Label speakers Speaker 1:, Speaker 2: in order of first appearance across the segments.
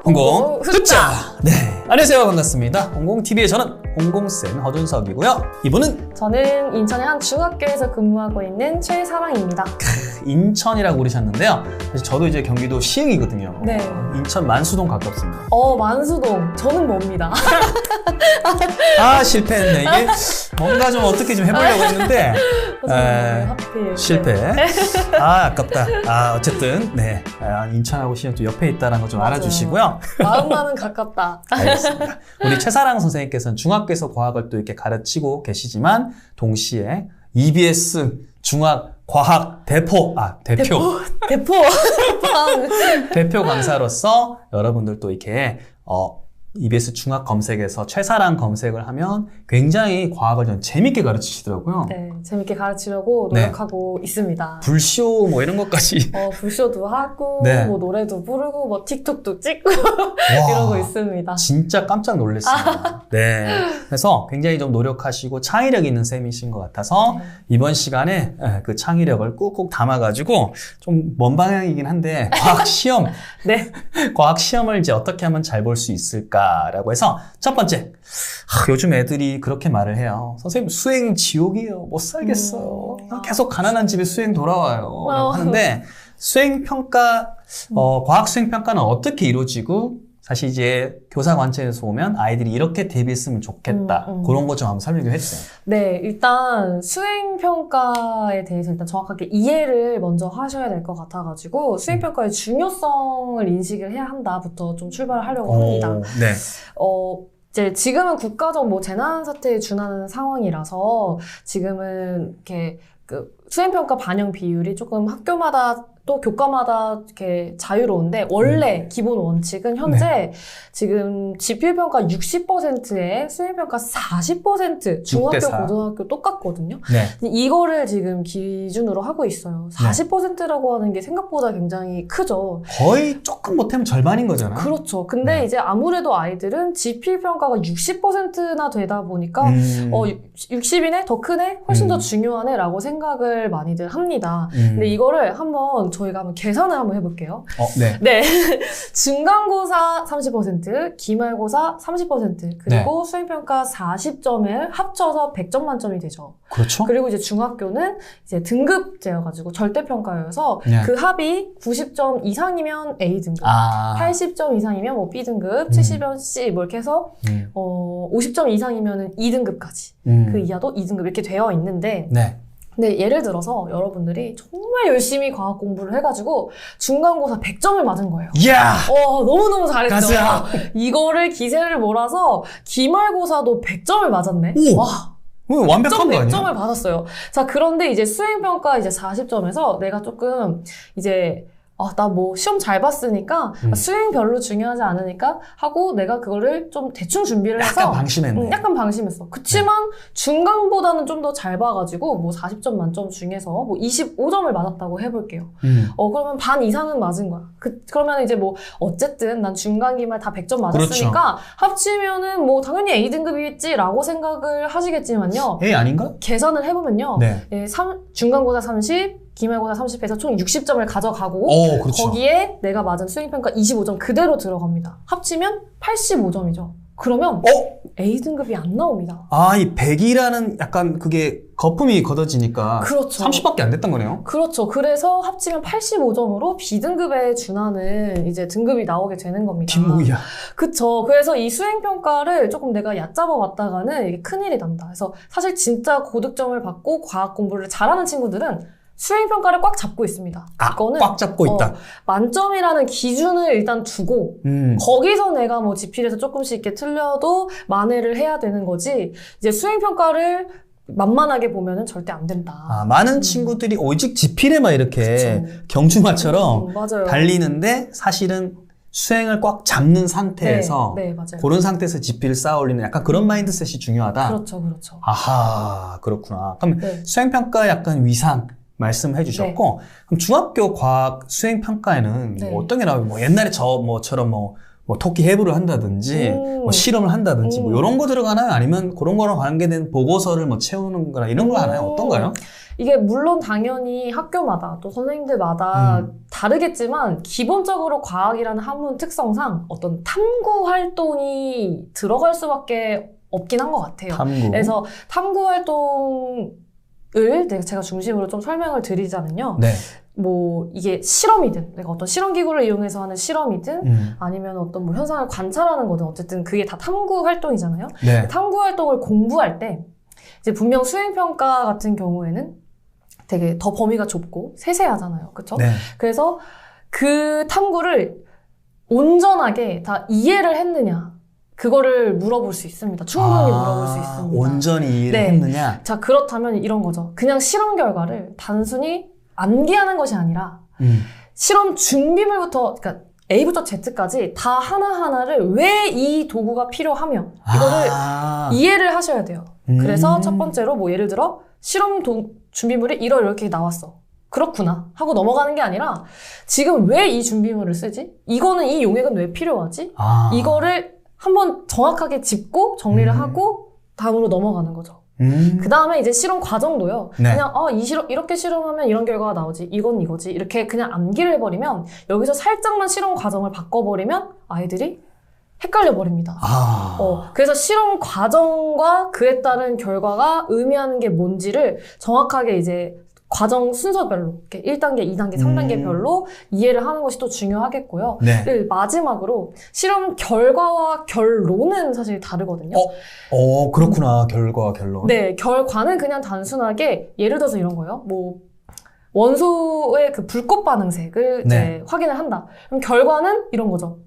Speaker 1: 홍공 흑자! 네, 안녕하세요. 반갑습니다. 홍공TV의 저는 홍공쌤 허준석이고요. 이분은
Speaker 2: 저는 인천의 한 중학교에서 근무하고 있는 최사랑입니다.
Speaker 1: 인천이라고 그러셨는데요. 사실 저도 이제 경기도 시흥이거든요.
Speaker 2: 네.
Speaker 1: 인천 만수동 가깝습니다.
Speaker 2: 만수동. 저는 뭡니다.
Speaker 1: 실패했네. 이게 뭔가 좀 어떻게 좀 해보려고 했는데
Speaker 2: 하필.
Speaker 1: 실패. 아깝다. 어쨌든 네, 인천하고 시흥 또 옆에 있다는 거 좀 알아주시고요.
Speaker 2: 마음만은 가깝다.
Speaker 1: 알겠습니다. 우리 최사랑 선생님께서는 중학교에서 과학을 또 이렇게 가르치고 계시지만 동시에 EBS 중학과학 대표 강사로서 여러분들 또 이렇게 EBS 중학 검색에서 최사랑 검색을 하면 굉장히 과학을 좀 재밌게 가르치시더라고요.
Speaker 2: 네, 재밌게 가르치려고 노력하고 있습니다.
Speaker 1: 불쇼 뭐 이런 것까지.
Speaker 2: 불쇼도 하고,
Speaker 1: 네.
Speaker 2: 뭐 노래도 부르고, 뭐 틱톡도 찍고 이러고 있습니다.
Speaker 1: 진짜 깜짝 놀랐습니다. 네, 그래서 굉장히 좀 노력하시고 창의력 있는 쌤이신 것 같아서 이번 시간에 그 창의력을 꾹꾹 담아가지고 좀 먼 방향이긴 한데 과학 시험,
Speaker 2: 네.
Speaker 1: 과학 시험을 이제 어떻게 하면 잘 볼 수 있을까라고 해서 첫 번째, 요즘 애들이 그렇게 말을 해요. 선생님 수행 지옥이에요. 못 살겠어요. 계속 가난한 집에 수행 돌아와요. 라고 하는데 수행평가, 과학 수행평가는 어떻게 이루어지고 사실 이제 교사 관점에서 보면 아이들이 이렇게 대비했으면 좋겠다. 그런 거 좀 한번 설명해 주세요.
Speaker 2: 네, 일단 수행평가에 대해서 일단 정확하게 이해를 먼저 하셔야 될 것 같아가지고 수행평가의 중요성을 인식을 해야 한다부터 좀 출발을 하려고 합니다.
Speaker 1: 네.
Speaker 2: 이제 지금은 국가적 뭐 재난 사태에 준하는 상황이라서 지금은 이렇게 그 수행평가 반영 비율이 조금 학교마다 또 교과마다 이렇게 자유로운데 원래 기본 원칙은 현재 지금 지필평가 60%에 수행평가 40% 중학교,
Speaker 1: 6대4.
Speaker 2: 고등학교 똑같거든요.
Speaker 1: 네.
Speaker 2: 이거를 지금 기준으로 하고 있어요. 40%라고 하는 게 생각보다 굉장히 크죠.
Speaker 1: 거의 조금 못하면 절반인 거잖아요.
Speaker 2: 그렇죠. 근데 이제 아무래도 아이들은 지필평가가 60%나 되다 보니까 60이네? 더 크네? 훨씬 더 중요하네? 라고 생각을 많이들 합니다. 근데 이거를 저희가 한번 계산을 한번 해볼게요.
Speaker 1: 네.
Speaker 2: 네. 중간고사 30%, 기말고사 30%, 그리고 수행평가 40점을 합쳐서 100점 만점이 되죠.
Speaker 1: 그렇죠.
Speaker 2: 그리고 이제 중학교는 이제 등급제여가지고 절대평가여서 그 합이 90점 이상이면 A등급, 80점 이상이면 뭐 B등급, 70점 C 뭐 이렇게 해서 50점 이상이면 2등급까지, 그 이하도 2등급 이렇게 되어 있는데 근데 예를 들어서 여러분들이 정말 열심히 과학 공부를 해가지고 중간고사 100점을 맞은 거예요.
Speaker 1: 이야!
Speaker 2: 너무너무 잘했죠.
Speaker 1: 가자!
Speaker 2: 이거를 기세를 몰아서 기말고사도 100점을 맞았네.
Speaker 1: 오!
Speaker 2: 와!
Speaker 1: 완벽한 거 아니야?
Speaker 2: 100점을 받았어요. 자, 그런데 이제 수행평가 이제 40점에서 내가 조금 이제 나 뭐 시험 잘 봤으니까 수행 별로 중요하지 않으니까 하고 내가 그거를 좀 대충 준비를 해서
Speaker 1: 약간 방심했네.
Speaker 2: 약간 방심했어. 그치만 중간보다는 좀 더 잘 봐가지고 뭐 40점 만점 중에서 뭐 25점을 맞았다고 해볼게요. 그러면 반 이상은 맞은 거야. 그러면 이제 뭐 어쨌든 난 중간 기말 다 100점 맞았으니까 합치면은 뭐 당연히 A등급이겠지라고 생각을 하시겠지만요.
Speaker 1: A 아닌가?
Speaker 2: 계산을 해보면요. 중간고사 30, 기말고사 30에서 총 60점을 가져가고
Speaker 1: 그렇죠.
Speaker 2: 거기에 내가 맞은 수행평가 25점 그대로 들어갑니다. 합치면 85점이죠. 그러면 A등급이 안 나옵니다.
Speaker 1: 이 100이라는 약간 그게 거품이 걷어지니까
Speaker 2: 그렇죠.
Speaker 1: 30밖에 안 됐던 거네요.
Speaker 2: 그렇죠. 그래서 합치면 85점으로 B등급에 준하는 이제 등급이 나오게 되는 겁니다.
Speaker 1: 뒷목이야.
Speaker 2: 그쵸. 그래서 이 수행평가를 조금 내가 얕잡아 봤다가는 이게 큰일이 난다. 그래서 사실 진짜 고득점을 받고 과학 공부를 잘하는 친구들은 수행평가를 꽉 잡고 있습니다. 이거는
Speaker 1: 꽉 잡고 있다.
Speaker 2: 만점이라는 기준을 일단 두고 거기서 내가 뭐 지필에서 조금씩 이렇게 틀려도 만회를 해야 되는 거지 이제 수행평가를 만만하게 보면은 절대 안 된다.
Speaker 1: 많은 친구들이 오직 지필에만 이렇게 경주마처럼 달리는데 사실은 수행을 꽉 잡는 상태에서
Speaker 2: 맞아요.
Speaker 1: 그런 상태에서 지필을 쌓아 올리는 약간 그런 마인드셋이 중요하다.
Speaker 2: 그렇죠.
Speaker 1: 아하, 그렇구나. 그럼 수행평가 약간 위상 말씀해 주셨고 그럼 중학교 과학 수행평가에는 뭐 어떤 게 나와요? 뭐 옛날에 저처럼 뭐 토끼 해부를 한다든지 뭐 실험을 한다든지 뭐 이런 거 들어가나요? 아니면 그런 거랑 관계된 보고서를 뭐 채우는 거나 이런 거 하나요? 어떤가요?
Speaker 2: 이게 물론 당연히 학교마다 또 선생님들마다 다르겠지만 기본적으로 과학이라는 학문 특성상 어떤 탐구 활동이 들어갈 수밖에 없긴 한 것 같아요.
Speaker 1: 탐구.
Speaker 2: 그래서 탐구 활동을 제가 중심으로 좀 설명을 드리자면요.
Speaker 1: 네.
Speaker 2: 뭐 이게 실험이든 내가 어떤 실험 기구를 이용해서 하는 실험이든 아니면 어떤 뭐 현상을 관찰하는 거든 어쨌든 그게 다 탐구 활동이잖아요.
Speaker 1: 네.
Speaker 2: 탐구 활동을 공부할 때 이제 분명 수행평가 같은 경우에는 되게 더 범위가 좁고 세세하잖아요. 그쵸?
Speaker 1: 네.
Speaker 2: 그래서 그 탐구를 온전하게 다 이해를 했느냐 그거를 물어볼 수 있습니다. 충분히 물어볼 수 있습니다.
Speaker 1: 온전히 이해를 했느냐?
Speaker 2: 자, 그렇다면 이런 거죠. 그냥 실험 결과를 단순히 암기하는 것이 아니라 실험 준비물부터 그러니까 A부터 Z까지 다 하나하나를 왜 이 도구가 필요하며 이거를 이해를 하셔야 돼요. 그래서 첫 번째로 뭐 예를 들어 실험 준비물이 이렇게 나왔어. 그렇구나 하고 넘어가는 게 아니라 지금 왜 이 준비물을 쓰지? 이거는 이 용액은 왜 필요하지? 이거를 한번 정확하게 짚고 정리를 하고 다음으로 넘어가는 거죠. 그 다음에 이제 실험 과정도요. 네. 그냥 이렇게 실험하면 이런 결과가 나오지. 이건 이거지. 이렇게 그냥 암기를 해버리면 여기서 살짝만 실험 과정을 바꿔버리면 아이들이 헷갈려 버립니다. 그래서 실험 과정과 그에 따른 결과가 의미하는 게 뭔지를 정확하게 이제 과정 순서별로 이렇게 1단계, 2단계, 3단계별로 이해를 하는 것이 또 중요하겠고요. 네. 마지막으로 실험 결과와 결론은 사실 다르거든요.
Speaker 1: 그렇구나. 결과와 결론.
Speaker 2: 네, 결과는 그냥 단순하게 예를 들어서 이런 거예요. 뭐 원소의 그 불꽃 반응색을 이제 확인을 한다. 그럼 결과는 이런 거죠.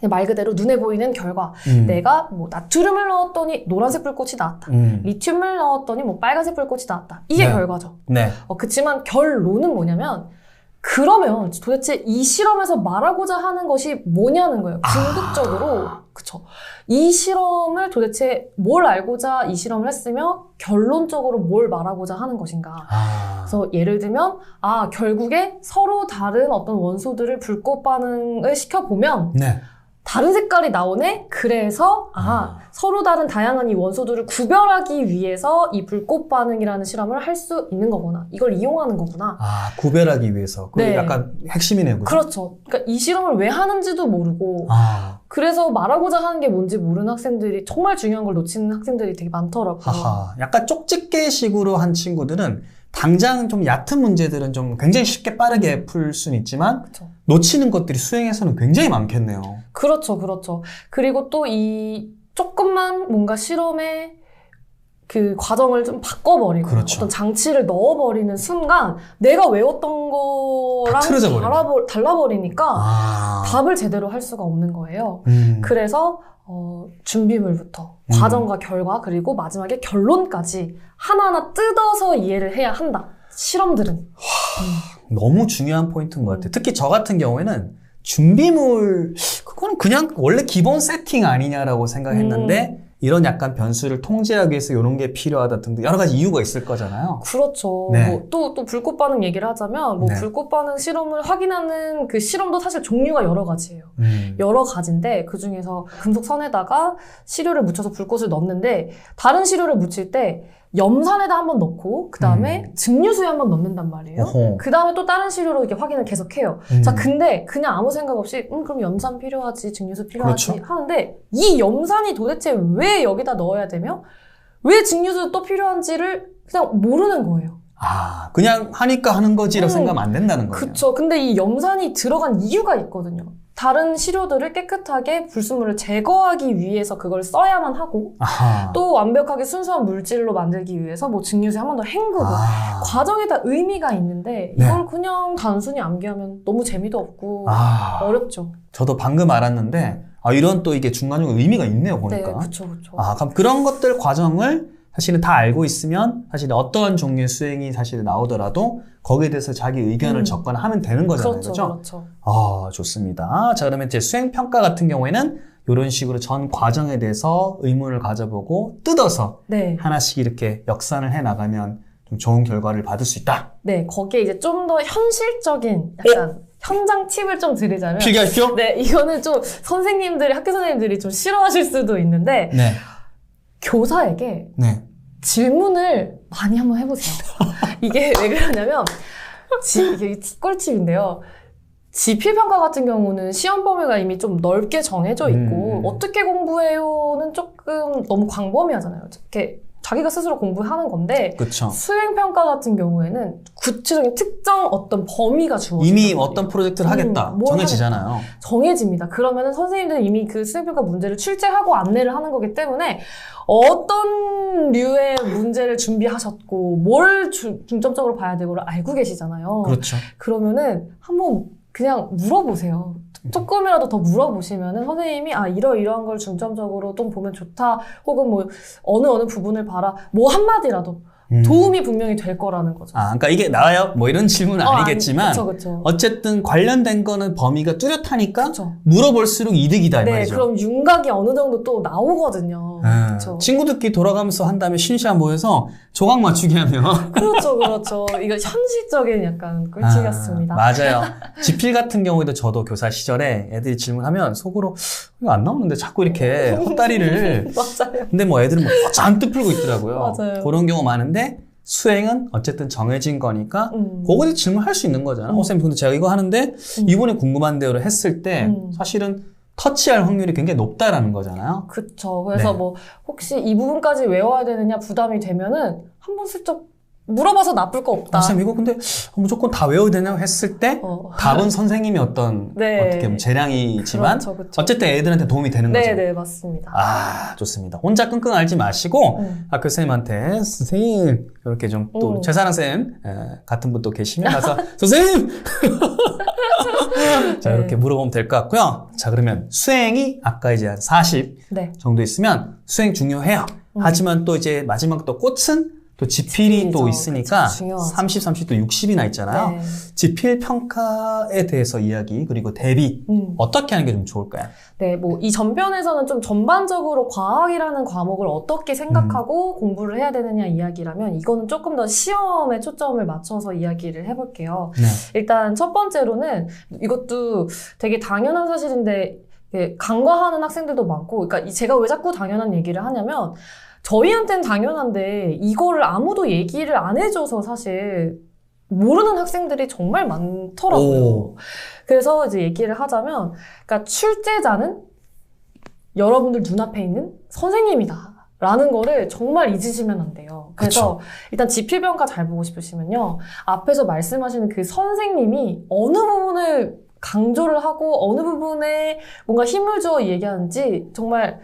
Speaker 2: 말 그대로 눈에 보이는 결과. 내가 뭐 나트륨을 넣었더니 노란색 불꽃이 나왔다. 리튬을 넣었더니 뭐 빨간색 불꽃이 나왔다. 이게 결과죠. 네. 그치만 결론은 뭐냐면 그러면 도대체 이 실험에서 말하고자 하는 것이 뭐냐는 거예요. 궁극적으로. 그쵸. 이 실험을 도대체 뭘 알고자 이 실험을 했으며 결론적으로 뭘 말하고자 하는 것인가. 그래서 예를 들면 결국에 서로 다른 어떤 원소들을 불꽃 반응을 시켜보면 다른 색깔이 나오네? 그래서 서로 다른 다양한 이 원소들을 구별하기 위해서 이 불꽃 반응이라는 실험을 할 수 있는 거구나. 이걸 이용하는 거구나.
Speaker 1: 구별하기 위해서. 그게 약간 핵심이네요. 그렇죠?
Speaker 2: 그렇죠. 그러니까 이 실험을 왜 하는지도 모르고 그래서 말하고자 하는 게 뭔지 모르는 학생들이 정말 중요한 걸 놓치는 학생들이 되게 많더라고요.
Speaker 1: 약간 쪽집게식으로 한 친구들은 당장 좀 얕은 문제들은 좀 굉장히 쉽게 빠르게 풀 수는 있지만 그쵸. 놓치는 것들이 수행에서는 굉장히 많겠네요. 그렇죠.
Speaker 2: 그리고 또 이 조금만 뭔가 실험의 그 과정을 좀 바꿔버리고 어떤 장치를 넣어버리는 순간 내가 외웠던 거랑 달라버리니까 답을 제대로 할 수가 없는 거예요. 그래서 준비물부터 과정과 결과 그리고 마지막에 결론까지 하나하나 뜯어서 이해를 해야 한다. 실험들은.
Speaker 1: 너무 중요한 포인트인 것 같아요. 특히 저 같은 경우에는 준비물 그거는 그냥 원래 기본 세팅 아니냐라고 생각했는데 이런 약간 변수를 통제하기 위해서 이런 게 필요하다 등등 여러 가지 이유가 있을 거잖아요.
Speaker 2: 그렇죠. 뭐 또 불꽃 반응 얘기를 하자면 불꽃 반응 실험을 확인하는 그 실험도 사실 종류가 여러 가지예요. 여러 가지인데 그 중에서 금속 선에다가 시료를 묻혀서 불꽃을 넣는데 다른 시료를 묻힐 때 염산에다 한번 넣고 그 다음에 증류수에 한번 넣는단 말이에요. 그 다음에 또 다른 시료로 이렇게 확인을 계속 해요. 자, 근데 그냥 아무 생각 없이 그럼 염산 필요하지, 증류수 필요하지 하는데 이 염산이 도대체 왜 여기다 넣어야 되며 왜 증류수 또 필요한지를 그냥 모르는 거예요.
Speaker 1: 그냥 하니까 하는 거지라고 생각하면 안 된다는 거예요.
Speaker 2: 그쵸. 근데 이 염산이 들어간 이유가 있거든요. 다른 시료들을 깨끗하게 불순물을 제거하기 위해서 그걸 써야만 하고 또 완벽하게 순수한 물질로 만들기 위해서 뭐 증류수에 한 번 더 헹구고 과정에 다 의미가 있는데 이걸 그냥 단순히 암기하면 너무 재미도 없고 어렵죠.
Speaker 1: 저도 방금 알았는데 이런 또 이게 중간중간 의미가 있네요 보니까.
Speaker 2: 네, 그쵸.
Speaker 1: 그럼 그런 것들 과정을 사실은 다 알고 있으면 사실 어떤 종류의 수행이 사실 나오더라도 거기에 대해서 자기 의견을 적거나 하면 되는 거잖아요.
Speaker 2: 그렇죠.
Speaker 1: 좋습니다. 자, 그러면 이제 수행평가 같은 경우에는 이런 식으로 전 과정에 대해서 의문을 가져보고 뜯어서 하나씩 이렇게 역산을 해나가면 좀 좋은 결과를 받을 수 있다.
Speaker 2: 네, 거기에 이제 좀 더 현실적인 약간 현장 팁을 좀 드리자면.
Speaker 1: 필기하십시오.
Speaker 2: 네, 이거는 좀 학교 선생님들이 좀 싫어하실 수도 있는데.
Speaker 1: 네.
Speaker 2: 교사에게
Speaker 1: 네.
Speaker 2: 질문을 많이 한번 해보세요. 이게 왜 그러냐면, 이게 꿀팁인데요. 지필평가 같은 경우는 시험 범위가 이미 좀 넓게 정해져 있고, 어떻게 공부해요는 조금 너무 광범위하잖아요. 이렇게 자기가 스스로 공부하는 건데,
Speaker 1: 그쵸.
Speaker 2: 수행평가 같은 경우에는 구체적인 특정 어떤 범위가 주어져요.
Speaker 1: 이미 어떤 프로젝트를 하겠다. 정해지잖아요.
Speaker 2: 정해집니다. 그러면은 선생님들은 이미 그 수행평가 문제를 출제하고 안내를 하는 거기 때문에 어떤 류의 문제를 준비하셨고 뭘 중점적으로 봐야 되고를 알고 계시잖아요.
Speaker 1: 그렇죠.
Speaker 2: 그러면은 한번 그냥 물어보세요. 조금이라도 더 물어보시면은 선생님이 이러이러한 걸 중점적으로 좀 보면 좋다. 혹은 뭐 어느 부분을 봐라. 뭐 한마디라도 도움이 분명히 될 거라는 거죠.
Speaker 1: 그러니까 이게 나와요? 뭐 이런 질문은 아니겠지만
Speaker 2: 그쵸.
Speaker 1: 어쨌든 관련된 거는 범위가 뚜렷하니까
Speaker 2: 그쵸.
Speaker 1: 물어볼수록 이득이다 이 말이죠.
Speaker 2: 그럼 윤곽이 어느 정도 또 나오거든요. 그쵸.
Speaker 1: 친구들끼리 돌아가면서 한 다음에 신시한 모여서 조각 맞추기 하면
Speaker 2: 그렇죠. 이거 현실적인 약간 꿀팁이었습니다.
Speaker 1: 맞아요. 지필 같은 경우에도 저도 교사 시절에 애들이 질문하면 속으로 이거 안 나오는데 자꾸 이렇게 헛다리를
Speaker 2: 맞아요.
Speaker 1: 근데 뭐 애들은 뭐 잔뜩 풀고 있더라고요.
Speaker 2: 맞아요.
Speaker 1: 그런 경우 많은데 수행은 어쨌든 정해진 거니까 그거에 질문할 수 있는 거잖아. 선생님 근데 제가 이거 하는데 이번에 궁금한데요를 했을 때 사실은 터치할 확률이 굉장히 높다라는 거잖아요.
Speaker 2: 그렇죠. 그래서 뭐 혹시 이 부분까지 외워야 되느냐 부담이 되면은 한번 슬쩍 물어봐서 나쁠 거 없다.
Speaker 1: 선생님 이거 근데 무조건 다 외워야 되냐고 했을 때 답은 선생님이 어떻게 보면 재량이지만
Speaker 2: 그렇죠.
Speaker 1: 어쨌든 애들한테 도움이 되는 거죠.
Speaker 2: 네, 맞습니다.
Speaker 1: 좋습니다. 혼자 끙끙 앓지 마시고 학교 선생님한테 선생님 이렇게 좀 또 최사랑 쌤 같은 분 또 계시면 가서 선생님 자 이렇게 물어보면 될 것 같고요. 자 그러면 수행이 아까 이제 한 40 정도 있으면 수행 중요해요. 하지만 또 이제 마지막 또 꽃은 또 지필이 또 있으니까 30, 30, 또 60이나 있잖아요.
Speaker 2: 네.
Speaker 1: 지필 평가에 대해서 이야기 그리고 대비 어떻게 하는 게 좀 좋을까요?
Speaker 2: 네, 뭐 이 전편에서는 좀 전반적으로 과학이라는 과목을 어떻게 생각하고 공부를 해야 되느냐 이야기라면 이거는 조금 더 시험에 초점을 맞춰서 이야기를 해볼게요.
Speaker 1: 네.
Speaker 2: 일단 첫 번째로는 이것도 되게 당연한 사실인데 간과하는 학생들도 많고, 그러니까 제가 왜 자꾸 당연한 얘기를 하냐면 저희한테는 당연한데 이거를 아무도 얘기를 안 해줘서 사실 모르는 학생들이 정말 많더라고요. 그래서 이제 얘기를 하자면, 그러니까 출제자는 여러분들 눈앞에 있는 선생님이다 라는 거를 정말 잊으시면 안 돼요. 그래서 그쵸. 일단 지필평가 잘 보고 싶으시면요, 앞에서 말씀하시는 그 선생님이 어느 부분을 강조를 하고 어느 부분에 뭔가 힘을 주어 얘기하는지 정말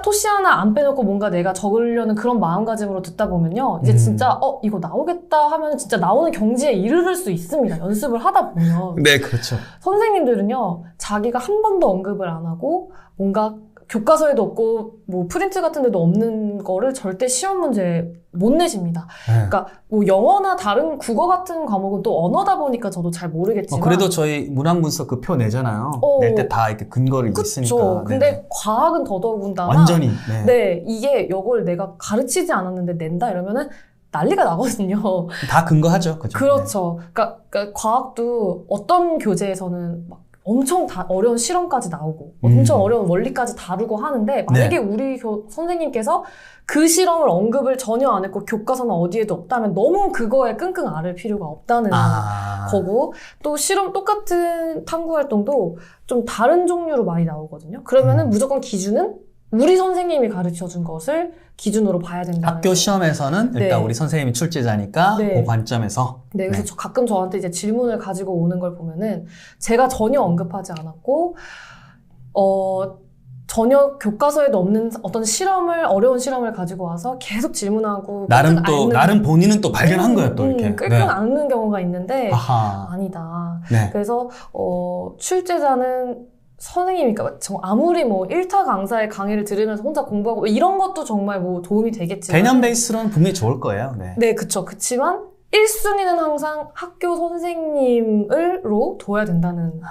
Speaker 2: 토시 하나 안 빼놓고 뭔가 내가 적으려는 그런 마음가짐으로 듣다 보면요, 이제 진짜 이거 나오겠다 하면 진짜 나오는 경지에 이르를 수 있습니다. 연습을 하다 보면.
Speaker 1: 네, 그렇죠.
Speaker 2: 선생님들은요, 자기가 한 번도 언급을 안 하고 뭔가 교과서에도 없고 뭐 프린트 같은 데도 없는 거를 절대 시험 문제에 못 내십니다. 그러니까 뭐 영어나 다른 국어 같은 과목은 또 언어다 보니까 저도 잘 모르겠지만
Speaker 1: 그래도 저희 문항분석 그 표 내잖아요. 낼 때 다 이렇게 근거를 있으니까.
Speaker 2: 근데 네네. 과학은 더더군다나
Speaker 1: 완전히
Speaker 2: 이게 이걸 내가 가르치지 않았는데 낸다 이러면은 난리가 나거든요.
Speaker 1: 다 근거하죠. 그죠?
Speaker 2: 그렇죠. 그러니까 과학도 어떤 교재에서는 막 엄청 어려운 실험까지 나오고 엄청 어려운 원리까지 다루고 하는데 만약에 우리 선생님께서 그 실험을 언급을 전혀 안 했고 교과서는 어디에도 없다면 너무 그거에 끙끙 앓을 필요가 없다는 거고, 또 실험 똑같은 탐구활동도 좀 다른 종류로 많이 나오거든요. 그러면은 무조건 기준은 우리 선생님이 가르쳐준 것을 기준으로 봐야 된다는
Speaker 1: 학교 시험에서는 일단 우리 선생님이 출제자니까 그 관점에서
Speaker 2: 그래서 가끔 저한테 이제 질문을 가지고 오는 걸 보면은 제가 전혀 언급하지 않았고 전혀 교과서에도 없는 어떤 어려운 실험을 가지고 와서 계속 질문하고
Speaker 1: 나름 본인은 또 발견한 거예요, 또 이렇게
Speaker 2: 끙끙 앓는 경우가 있는데 아니다. 그래서 출제자는 선생님이니까 아무리 뭐 1타 강사의 강의를 들으면서 혼자 공부하고 이런 것도 정말 뭐 도움이 되겠지만
Speaker 1: 개념 베이스로는 분명히 좋을 거예요.
Speaker 2: 네, 그쵸. 그치만 1순위는 항상 학교 선생님으로 둬야 된다는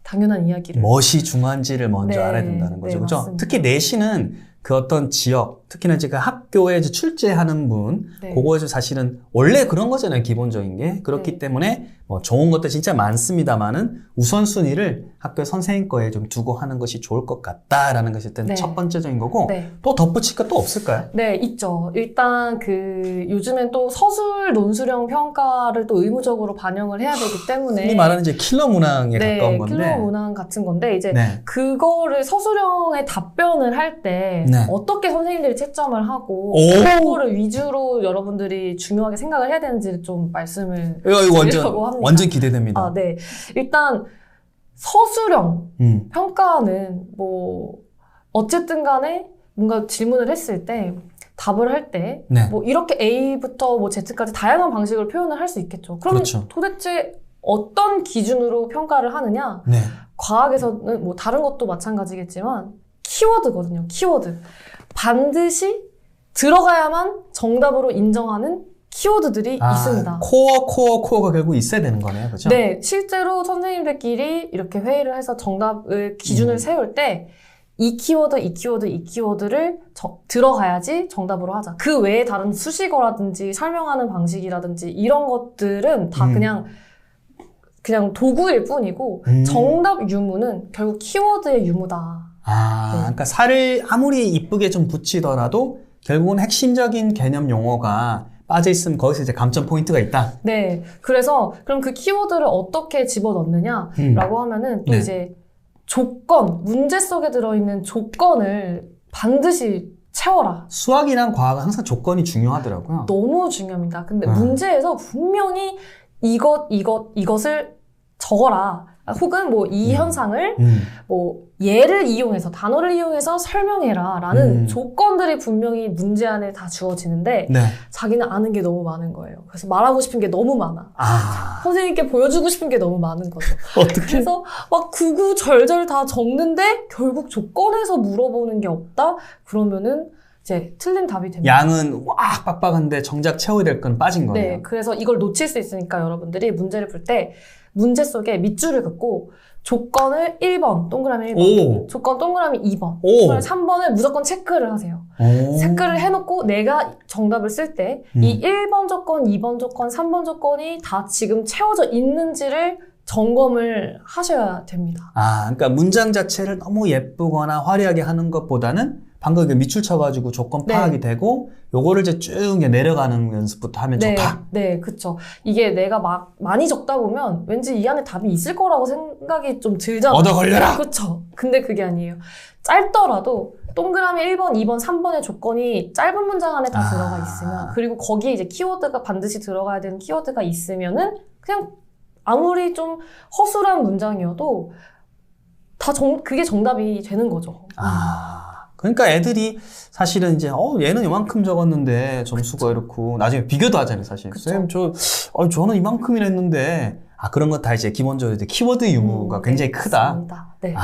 Speaker 2: 당연한 이야기를.
Speaker 1: 무엇이 중요한지를 먼저 알아야 된다는 거죠. 그죠? 특히 내신은 그 어떤 지역, 특히나 이제 그 학교에 이제 출제하는 분,
Speaker 2: 네.
Speaker 1: 그거에서 사실은 원래 그런 거잖아요, 기본적인 게. 그렇기
Speaker 2: 네.
Speaker 1: 때문에 뭐 좋은 것도 진짜 많습니다만은 우선순위를 학교 선생님 거에 좀 두고 하는 것이 좋을 것 같다라는 것이 일단
Speaker 2: 네.
Speaker 1: 첫 번째적인 거고,
Speaker 2: 네.
Speaker 1: 또 덧붙일 거 또 없을까요?
Speaker 2: 네, 있죠. 일단 요즘엔 또 서술 논술형 평가를 또 의무적으로 반영을 해야 되기 때문에.
Speaker 1: 흔히 말하는 이제 킬러 문항에
Speaker 2: 네,
Speaker 1: 가까운 건데.
Speaker 2: 킬러 문항 같은 건데, 이제
Speaker 1: 네.
Speaker 2: 그거를 서술형에 답변을 할 때
Speaker 1: 네.
Speaker 2: 어떻게 선생님들이 채점을 하고, 그거를 위주로 여러분들이 중요하게 생각을 해야 되는지를 좀 말씀을 드리려고 합니다.
Speaker 1: 완전 기대됩니다.
Speaker 2: 아, 네. 일단, 서술형 평가는 뭐, 어쨌든 간에 뭔가 질문을 했을 때, 답을 할 때,
Speaker 1: 네.
Speaker 2: 뭐, 이렇게 A부터 뭐 Z까지 다양한 방식으로 표현을 할 수 있겠죠. 그러면
Speaker 1: 그렇죠.
Speaker 2: 도대체 어떤 기준으로 평가를 하느냐?
Speaker 1: 네.
Speaker 2: 과학에서는 뭐 다른 것도 마찬가지겠지만, 키워드거든요. 키워드. 반드시 들어가야만 정답으로 인정하는 키워드들이 있습니다.
Speaker 1: 코어가 결국 있어야 되는 거네요. 그렇죠?
Speaker 2: 네. 실제로 선생님들끼리 이렇게 회의를 해서 정답을, 기준을 세울 때, 이 키워드를 들어가야지 정답으로 하자. 그 외에 다른 수식어라든지 설명하는 방식이라든지 이런 것들은 다 그냥 도구일 뿐이고, 정답 유무는 결국 키워드의 유무다.
Speaker 1: 네. 그러니까 살을 아무리 이쁘게 좀 붙이더라도 결국은 핵심적인 개념 용어가 빠져있으면 거기서 이제 감점 포인트가 있다.
Speaker 2: 네. 그래서 그럼 그 키워드를 어떻게 집어넣느냐라고 하면은 또
Speaker 1: 네.
Speaker 2: 이제 문제 속에 들어있는 조건을 반드시 채워라.
Speaker 1: 수학이랑 과학은 항상 조건이 중요하더라고요.
Speaker 2: 너무 중요합니다. 근데 문제에서 분명히 이것을 적어라. 혹은 뭐 이 현상을 뭐 단어를 이용해서 설명해라 라는 조건들이 분명히 문제 안에 다 주어지는데
Speaker 1: 네.
Speaker 2: 자기는 아는 게 너무 많은 거예요. 그래서 말하고 싶은 게 너무 많아. 선생님께 보여주고 싶은 게 너무 많은 거죠.
Speaker 1: 어떻게?
Speaker 2: 그래서 막 구구절절 다 적는데 결국 조건에서 물어보는 게 없다? 그러면은 이제 틀린 답이 됩니다.
Speaker 1: 양은 와 빡빡한데 정작 채워야 될 건 빠진 거네요.
Speaker 2: 네, 그래서 이걸 놓칠 수 있으니까 여러분들이 문제를 풀 때 문제 속에 밑줄을 긋고 조건을 1번, 동그라미 1번, 조건 동그라미 2번, 3번을 무조건 체크를 하세요. 체크를 해놓고 내가 정답을 쓸 때 이 1번 조건, 2번 조건, 3번 조건이 다 지금 채워져 있는지를 점검을 하셔야 됩니다.
Speaker 1: 그러니까 문장 자체를 너무 예쁘거나 화려하게 하는 것보다는 방금 밑줄 쳐가지고 조건 파악이 되고 요거를 이제 쭉 내려가는 연습부터 하면 좋다.
Speaker 2: 네, 그쵸. 이게 내가 많이 적다 보면 왠지 이 안에 답이 있을 거라고 생각이 좀 들잖아요.
Speaker 1: 얻어 걸려라!
Speaker 2: 그쵸. 근데 그게 아니에요. 짧더라도 동그라미 1번, 2번, 3번의 조건이 짧은 문장 안에 다 들어가 있으면, 그리고 거기에 이제 키워드가 반드시 들어가야 되는 키워드가 있으면은 그냥 아무리 좀 허술한 문장이어도 그게 정답이 되는 거죠.
Speaker 1: 그러니까 애들이 사실은 이제 얘는 이만큼 적었는데 점수가 이렇고 나중에 비교도 하잖아요, 사실. 선생님 저는 이만큼이나 했는데 그런 거 다 이제 기본적으로 이제 키워드 유무가 굉장히 크다.
Speaker 2: 맞습니다. 네.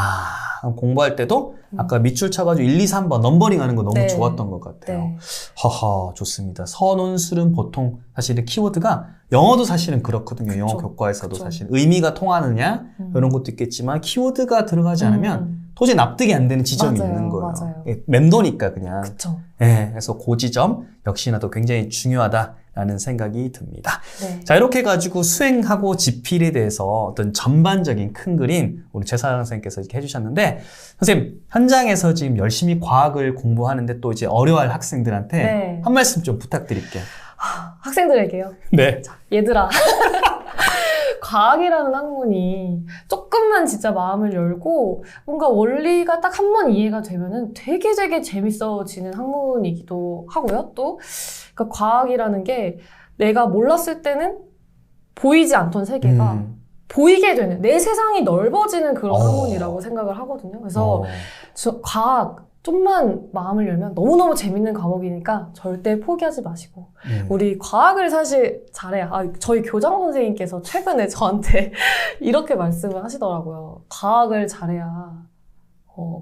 Speaker 1: 공부할 때도 아까 밑줄 쳐가지고 1, 2, 3번 넘버링 하는 거 너무 좋았던 것 같아요.
Speaker 2: 네.
Speaker 1: 허허, 좋습니다. 선논술은 보통 사실은 키워드가 영어도 사실은 그렇거든요. 영어 교과에서도 사실 의미가 통하느냐 이런 것도 있겠지만 키워드가 들어가지 않으면 도저히 납득이 안 되는 지점이 있는 거예요.
Speaker 2: 맞아요.
Speaker 1: 맴도니까 그냥.
Speaker 2: 그쵸.
Speaker 1: 네, 그래서 그 지점 역시나 또 굉장히 중요하다라는 생각이 듭니다.
Speaker 2: 네.
Speaker 1: 자, 이렇게 해가지고 수행하고 지필에 대해서 어떤 전반적인 큰 그림 우리 최사랑 선생님께서 이렇게 해주셨는데, 선생님 현장에서 지금 열심히 과학을 공부하는데 또 이제 어려워할 학생들한테 한 말씀 좀 부탁드릴게요.
Speaker 2: 학생들에게요?
Speaker 1: 네.
Speaker 2: 자, 얘들아. 과학이라는 학문이 조금만 진짜 마음을 열고 뭔가 원리가 딱 한 번 이해가 되면은 되게 재밌어지는 학문이기도 하고요. 또 그러니까 과학이라는 게 내가 몰랐을 때는 보이지 않던 세계가 보이게 되는, 내 세상이 넓어지는 그런 학문이라고 생각을 하거든요. 그래서 과학 좀만 마음을 열면 너무너무 재밌는 과목이니까 절대 포기하지 마시고 우리 과학을 사실 잘해야, 저희 교장 선생님께서 최근에 저한테 이렇게 말씀을 하시더라고요. 과학을 잘해야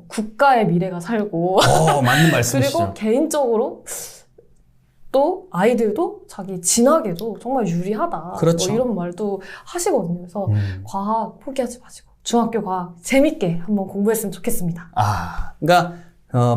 Speaker 2: 국가의 미래가 살고
Speaker 1: 맞는 말씀이시죠.
Speaker 2: 그리고 개인적으로 또 아이들도 자기 진학에도 정말 유리하다.
Speaker 1: 그렇죠.
Speaker 2: 뭐 이런 말도 하시거든요. 그래서 과학 포기하지 마시고 중학교 과학 재밌게 한번 공부했으면 좋겠습니다.
Speaker 1: 그러니까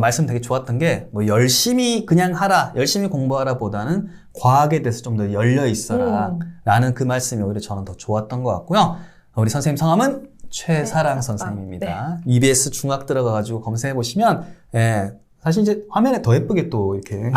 Speaker 1: 말씀 되게 좋았던 게, 뭐, 열심히 그냥 하라, 열심히 공부하라 보다는 과학에 대해서 좀 더 열려 있어라. 라는 그 말씀이 오히려 저는 더 좋았던 것 같고요. 우리 선생님 성함은 최사랑 선생님입니다. 네. EBS 중학 들어가가지고 검색해보시면, 예. 사실 이제 화면에 더 예쁘게 또 이렇게.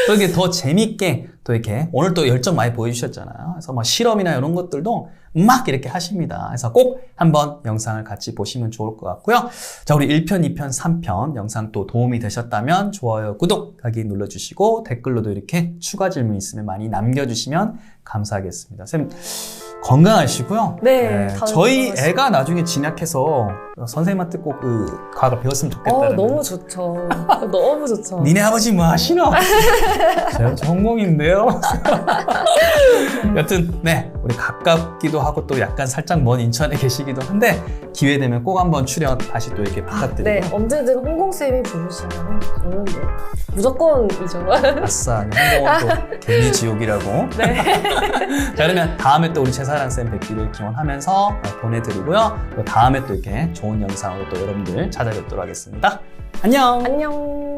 Speaker 1: 또 이렇게 더 재밌게 또 이렇게 오늘 또 열정 많이 보여주셨잖아요. 그래서 뭐 실험이나 이런 것들도 막 이렇게 하십니다. 그래서 꼭 한번 영상을 같이 보시면 좋을 것 같고요. 자, 우리 1편, 2편, 3편 영상 또 도움이 되셨다면 좋아요, 구독하기 눌러주시고 댓글로도 이렇게 추가 질문 있으면 많이 남겨주시면 감사하겠습니다. 선생님, 건강하시고요.
Speaker 2: 네.
Speaker 1: 저희 애가 나중에 진학해서 선생님한테 꼭 그 과학을 배웠으면 좋겠다는.
Speaker 2: 너무 좋죠. 너무 좋죠.
Speaker 1: 니네 아버지 뭐 하시노? 제가 전공인데요. 여튼 네, 우리 가깝기도 하고 또 약간 살짝 먼 인천에 계시기도 한데 기회 되면 꼭 한번 출연 다시 또 이렇게 부탁드리고.
Speaker 2: 네, 언제든 홍콩쌤이 부르시면 저는 뭐 무조건이죠.
Speaker 1: 아싸, 홍콩은 또 개미 지옥이라고. 네. 자, 그러면 다음에 또 우리 최사랑쌤 뵙기를 기원하면서 보내드리고요. 또 다음에 또 이렇게 좋은 영상으로 또 여러분들 찾아뵙도록 하겠습니다. 안녕.
Speaker 2: 안녕.